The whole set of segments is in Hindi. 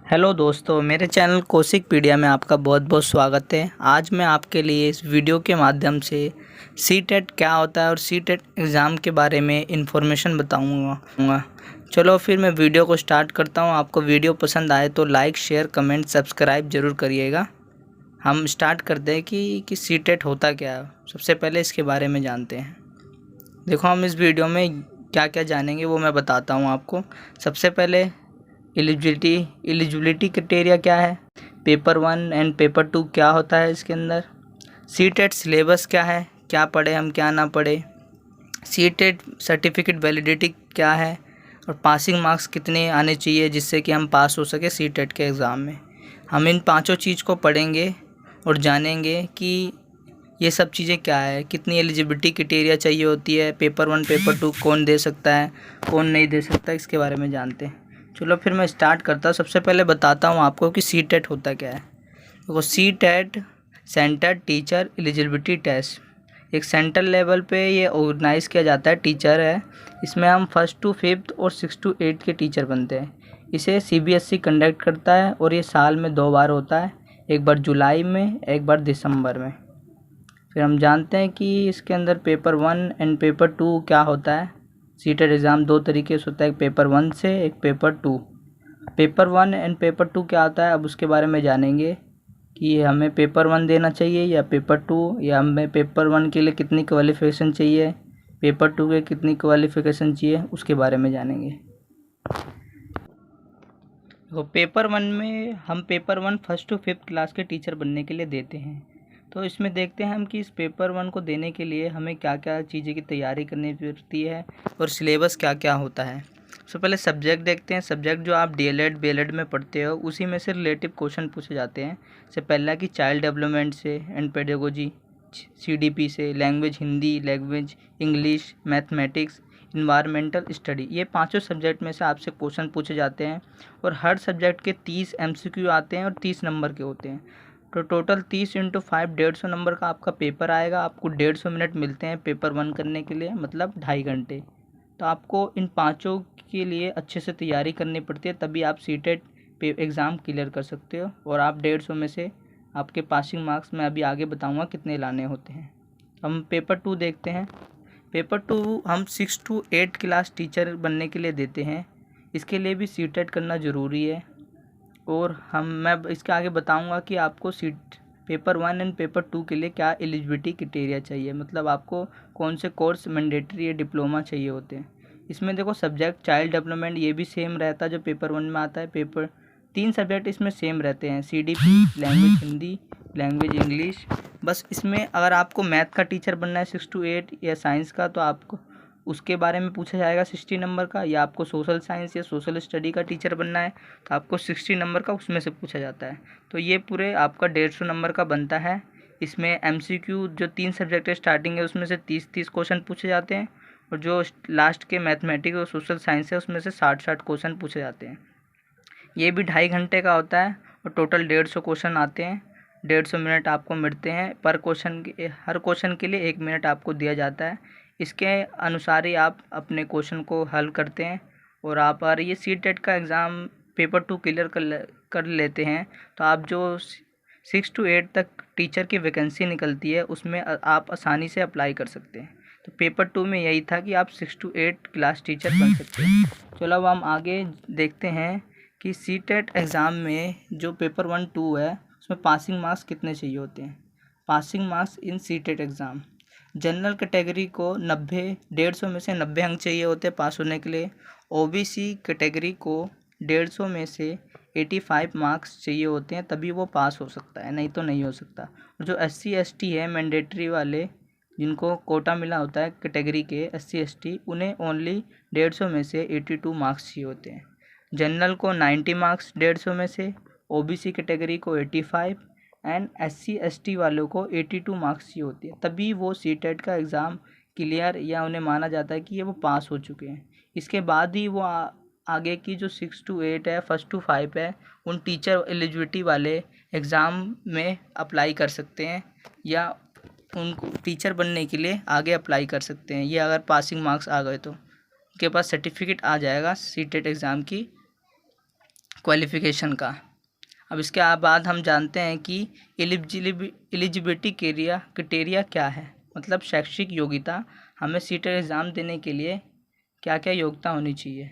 हेलो दोस्तों, मेरे चैनल कौशिकपीडिया में आपका बहुत बहुत स्वागत है। आज मैं आपके लिए इस वीडियो के माध्यम से सीटेट क्या होता है और सीटेट एग्ज़ाम के बारे में इन्फॉर्मेशन बताऊंगा। चलो फिर मैं वीडियो को स्टार्ट करता हूं। आपको वीडियो पसंद आए तो लाइक, शेयर, कमेंट, सब्सक्राइब ज़रूर करिएगा। हम स्टार्ट करते हैं कि सीटेट होता क्या है। सबसे पहले इसके बारे में जानते हैं। देखो, हम इस वीडियो में क्या क्या जानेंगे वो मैं बताता हूँ आपको। सबसे पहले एलिजिबिलिटी क्राइटेरिया क्या है, पेपर 1 एंड पेपर 2 क्या होता है इसके अंदर, सीटेट सिलेबस क्या है, क्या पढ़े हम क्या ना पढ़े, सीटेट सर्टिफिकेट वैलिडिटी क्या है और पासिंग मार्क्स कितने आने चाहिए जिससे कि हम पास हो सके सीटेट के एग्ज़ाम में। हम इन पांचों चीज़ को पढ़ेंगे और जानेंगे कि ये सब चीज़ें क्या है, कितनी एलिजिबिलिटी क्राइटेरिया चाहिए होती है, पेपर 1 पेपर 2 कौन दे सकता है कौन नहीं दे सकता, इसके बारे में जानते हैं। चलो फिर मैं स्टार्ट करता हूँ। सबसे पहले बताता हूँ आपको कि सीटेट होता क्या है। देखो, CTET centre teacher eligibility test एक सेंट्रल लेवल पे ये ऑर्गेनाइज़ किया जाता है। टीचर है, इसमें हम 1st to 5th और 6th to 8th के टीचर बनते हैं। इसे CBSE कंडक्ट करता है और ये साल में 2 बार होता है, एक बार जुलाई में, एक बार दिसंबर में। फिर हम जानते हैं कि इसके अंदर पेपर 1 एंड पेपर 2 क्या होता है। सीटेट एग्ज़ाम 2 तरीके से होता है, एक पेपर 1 से, एक पेपर 2। पेपर 1 एंड पेपर 2 क्या होता है, अब उसके बारे में जानेंगे कि हमें पेपर 1 देना चाहिए या पेपर 2, या हमें पेपर 1 के लिए कितनी क्वालिफ़िकेशन चाहिए, पेपर 2 के कितनी क्वालिफ़िकेशन चाहिए, उसके बारे में जानेंगे। तो पेपर 1 में हम paper 1 1st to 5th class के टीचर बनने के लिए देते हैं। तो इसमें देखते हैं हम कि इस पेपर 1 को देने के लिए हमें क्या क्या चीज़ें की तैयारी करनी पड़ती है और सिलेबस क्या क्या होता है। सबसे पहले सब्जेक्ट देखते हैं। सब्जेक्ट जो आप DLED BLED में पढ़ते हो उसी में से रिलेटिव क्वेश्चन पूछे जाते हैं। से पहला कि चाइल्ड डेवलपमेंट से एंड पेडागोजी, CDP से, language Hindi, language English, mathematics, environmental study, ये पांचों सब्जेक्ट में से आपसे क्वेश्चन पूछे जाते हैं और हर सब्जेक्ट के 30 MCQ आते हैं और 30 नंबर के होते हैं। तो टोटल 30 × 5 150 नंबर का आपका पेपर आएगा। आपको 150 मिनट मिलते हैं पेपर 1 करने के लिए, मतलब 2.5 घंटे। तो आपको इन पाँचों के लिए अच्छे से तैयारी करनी पड़ती है, तभी आप सीटेट एग्ज़ाम क्लियर कर सकते हो। और आप 150 में से आपके पासिंग मार्क्स मैं अभी आगे बताऊंगा कितने लाने होते हैं। हम पेपर 2 देखते हैं। पेपर 2 हम 6 to 8 क्लास टीचर बनने के लिए देते हैं। इसके लिए भी सीटेट करना ज़रूरी है। और मैं इसके आगे बताऊंगा कि आपको पेपर 1 एंड पेपर 2 के लिए क्या एलिजिबिलिटी क्राइटेरिया चाहिए, मतलब आपको कौन से कोर्स मैंडेटरी या डिप्लोमा चाहिए होते हैं। इसमें देखो, सब्जेक्ट चाइल्ड डेवलपमेंट ये भी सेम रहता है जो पेपर 1 में आता है। पेपर 3 सब्जेक्ट इसमें सेम रहते हैं, CDP, language Hindi, language English. बस इसमें अगर आपको मैथ का टीचर बनना है 6 to 8 या साइंस का, तो आपको उसके बारे में पूछा जाएगा 60 नंबर का, या आपको सोशल साइंस या सोशल स्टडी का टीचर बनना है तो आपको 60 नंबर का उसमें से पूछा जाता है। तो ये पूरे आपका 150 नंबर का बनता है। इसमें MCQ जो 3 सब्जेक्ट है स्टार्टिंग है उसमें से 30-30 क्वेश्चन पूछे जाते हैं, और जो लास्ट के मैथमेटिक्स और सोशल साइंस है उसमें से 60-60 क्वेश्चन पूछे जाते हैं। ये भी 2.5 घंटे का होता है और टोटल 150 क्वेश्चन आते हैं। 150 मिनट आपको मिलते हैं पर क्वेश्चन के, हर क्वेश्चन के लिए 1 मिनट आपको दिया जाता है। इसके अनुसार ही आप अपने क्वेश्चन को हल करते हैं। और आप अगर ये सीटेट का एग्ज़ाम पेपर 2 क्लियर कर लेते हैं तो आप जो 6 to 8 तक टीचर की वैकेंसी निकलती है उसमें आप आसानी से अप्लाई कर सकते हैं। तो पेपर 2 में यही था कि आप 6 to 8 क्लास टीचर बन सकते हैं। चलो अब हम आगे देखते हैं कि सीटेट एग्ज़ाम में जो पेपर 1 2 है उसमें पासिंग मार्क्स कितने चाहिए होते हैं। Passing marks in CTET exam, general category को 90 150 में से 90 अंक चाहिए होते हैं पास होने के लिए। OBC कैटेगरी को 150 में से 85 मार्क्स चाहिए होते हैं, तभी वो पास हो सकता है, नहीं तो नहीं हो सकता। और जो SC ST है मैंडेटरी वाले, जिनको कोटा मिला होता है कैटेगरी के SC ST, उन्हें ओनली 150 में से 82 मार्क्स चाहिए होते हैं। जनरल को 90 मार्क्स 150 में से, OBC कैटेगरी को 85 एंड SC ST वालों को 82 मार्क्स चाहिए होती है, तभी वो सीटेट का एग्ज़ाम क्लियर या उन्हें माना जाता है कि ये वो पास हो चुके हैं। इसके बाद ही वो आगे की जो 6 to 8 है, 1st to 5 है, उन टीचर एलिजिबिलिटी वाले एग्ज़ाम में अप्लाई कर सकते हैं या उनको टीचर बनने के लिए आगे अप्लाई कर सकते हैं। ये अगर पासिंग मार्क्स आ गए तो उनके पास सर्टिफिकेट आ जाएगा सीटेट एग्ज़ाम की क्वालिफ़िकेशन का। अब इसके बाद हम जानते हैं कि एलिजिबिलिटी क्राइटेरिया क्या है, मतलब शैक्षिक योग्यता, हमें सीटेट एग्ज़ाम देने के लिए क्या क्या योग्यता होनी चाहिए।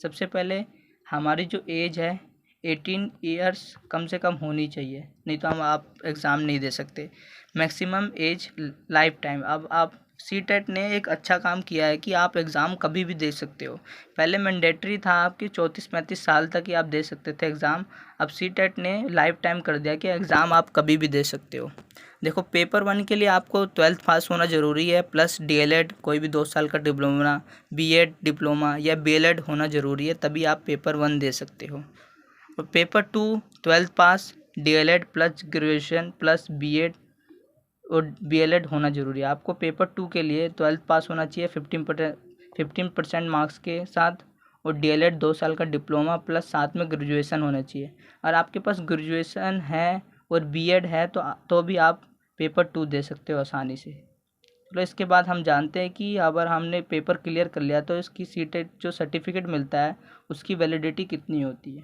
सबसे पहले हमारी जो एज है 18 ईयर्स कम से कम होनी चाहिए, नहीं तो आप एग्ज़ाम नहीं दे सकते। मैक्सिमम एज लाइफ टाइम, अब आप सीटेट ने एक अच्छा काम किया है कि आप एग्ज़ाम कभी भी दे सकते हो। पहले मैंडेटरी था आपकी 34-35 साल तक ही आप दे सकते थे एग्ज़ाम, अब सीटेट ने लाइफ टाइम कर दिया कि एग्ज़ाम आप कभी भी दे सकते हो। देखो, पेपर 1 के लिए आपको 12th पास होना ज़रूरी है, प्लस डीएलएड कोई भी 2 साल का डिप्लोमा, बीएड डिप्लोमा या बीएलएड होना ज़रूरी है, तभी आप पेपर 1 दे सकते हो। और paper 2 12th pass, DElEd plus graduation plus BEd और बीएलएड होना ज़रूरी है। आपको पेपर 2 के लिए 12th पास होना चाहिए 15% मार्क्स के साथ, और डीएलएड 2 साल का डिप्लोमा प्लस साथ में ग्रेजुएशन होना चाहिए। और आपके पास ग्रेजुएशन है और बीएड है तो भी आप पेपर 2 दे सकते हो आसानी से। तो इसके बाद हम जानते हैं कि अगर हमने पेपर क्लियर कर लिया तो इसकी सीटेट जो सर्टिफिकेट मिलता है उसकी वैलिडिटी कितनी होती है।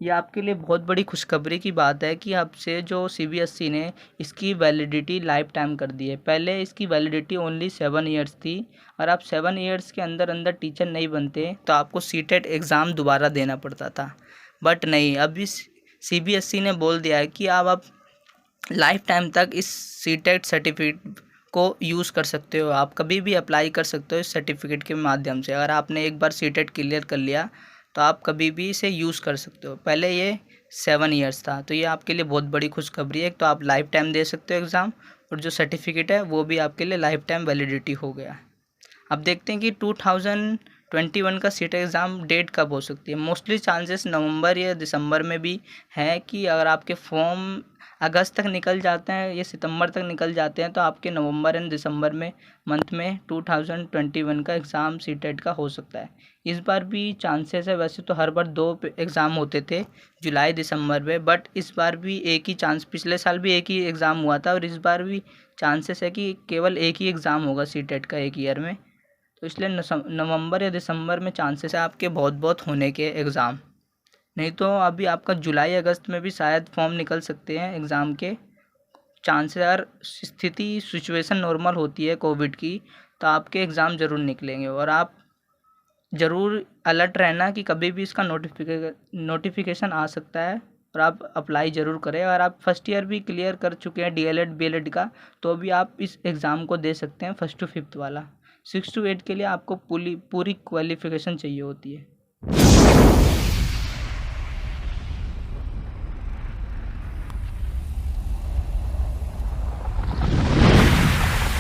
ये आपके लिए बहुत बड़ी खुशखबरी की बात है कि अब से जो सीबीएसई ने इसकी वैलिडिटी लाइफ टाइम कर दी है। पहले इसकी वैलिडिटी ओनली 7 ईयर्स थी, और आप 7 ईयर्स के अंदर अंदर टीचर नहीं बनते तो आपको सीटेट एग्ज़ाम दोबारा देना पड़ता था। बट नहीं, अभी सीबीएसई ने बोल दिया है कि अब आप लाइफ टाइम तक इस सीटेट सर्टिफिकेट को यूज़ कर सकते हो, आप कभी भी अप्लाई कर सकते हो इस सर्टिफिकेट के माध्यम से। अगर आपने एक बार सीटेट क्लियर कर लिया तो आप कभी भी इसे यूज़ कर सकते हो। पहले ये 7 ईयर्स था, तो ये आपके लिए बहुत बड़ी खुशखबरी है। तो आप लाइफ टाइम दे सकते हो एग्ज़ाम, और जो सर्टिफिकेट है वो भी आपके लिए लाइफ टाइम वैलिडिटी हो गया। अब देखते हैं कि 2021 का सीटेट एग्ज़ाम डेट कब हो सकती है। मोस्टली चांसेस नवंबर या दिसंबर में भी है कि अगर आपके फॉर्म अगस्त तक निकल जाते हैं या सितंबर तक निकल जाते हैं तो आपके नवंबर एंड दिसंबर में मंथ में 2021 का एग्ज़ाम सीटेट का हो सकता है। इस बार भी चांसेस है, वैसे तो हर बार 2 एग्ज़ाम होते थे जुलाई दिसंबर में, बट इस बार भी एक ही चांस, पिछले साल भी एक ही एग्ज़ाम हुआ था और इस बार भी चांसेस है कि केवल एक ही एग्ज़ाम होगा सीटेट का एक ईयर में। तो इसलिए नवंबर या दिसंबर में चांसेस है आपके बहुत बहुत होने के एग्ज़ाम। नहीं तो अभी आपका जुलाई अगस्त में भी शायद फॉर्म निकल सकते हैं एग्ज़ाम के चांसेस। अगर सिचुएशन नॉर्मल होती है कोविड की तो आपके एग्ज़ाम ज़रूर निकलेंगे, और आप ज़रूर अलर्ट रहना कि कभी भी इसका नोटिफिकेशन आ सकता है, और आप अप्लाई ज़रूर करें। अगर आप फर्स्ट ईयर भी क्लियर कर चुके हैं डीएलएड बीएलएड का तो भी आप इस एग्ज़ाम को दे सकते हैं, 1st to 5th वाला। 6 to 8 के लिए आपको पूरी क्वालिफ़िकेशन चाहिए होती है।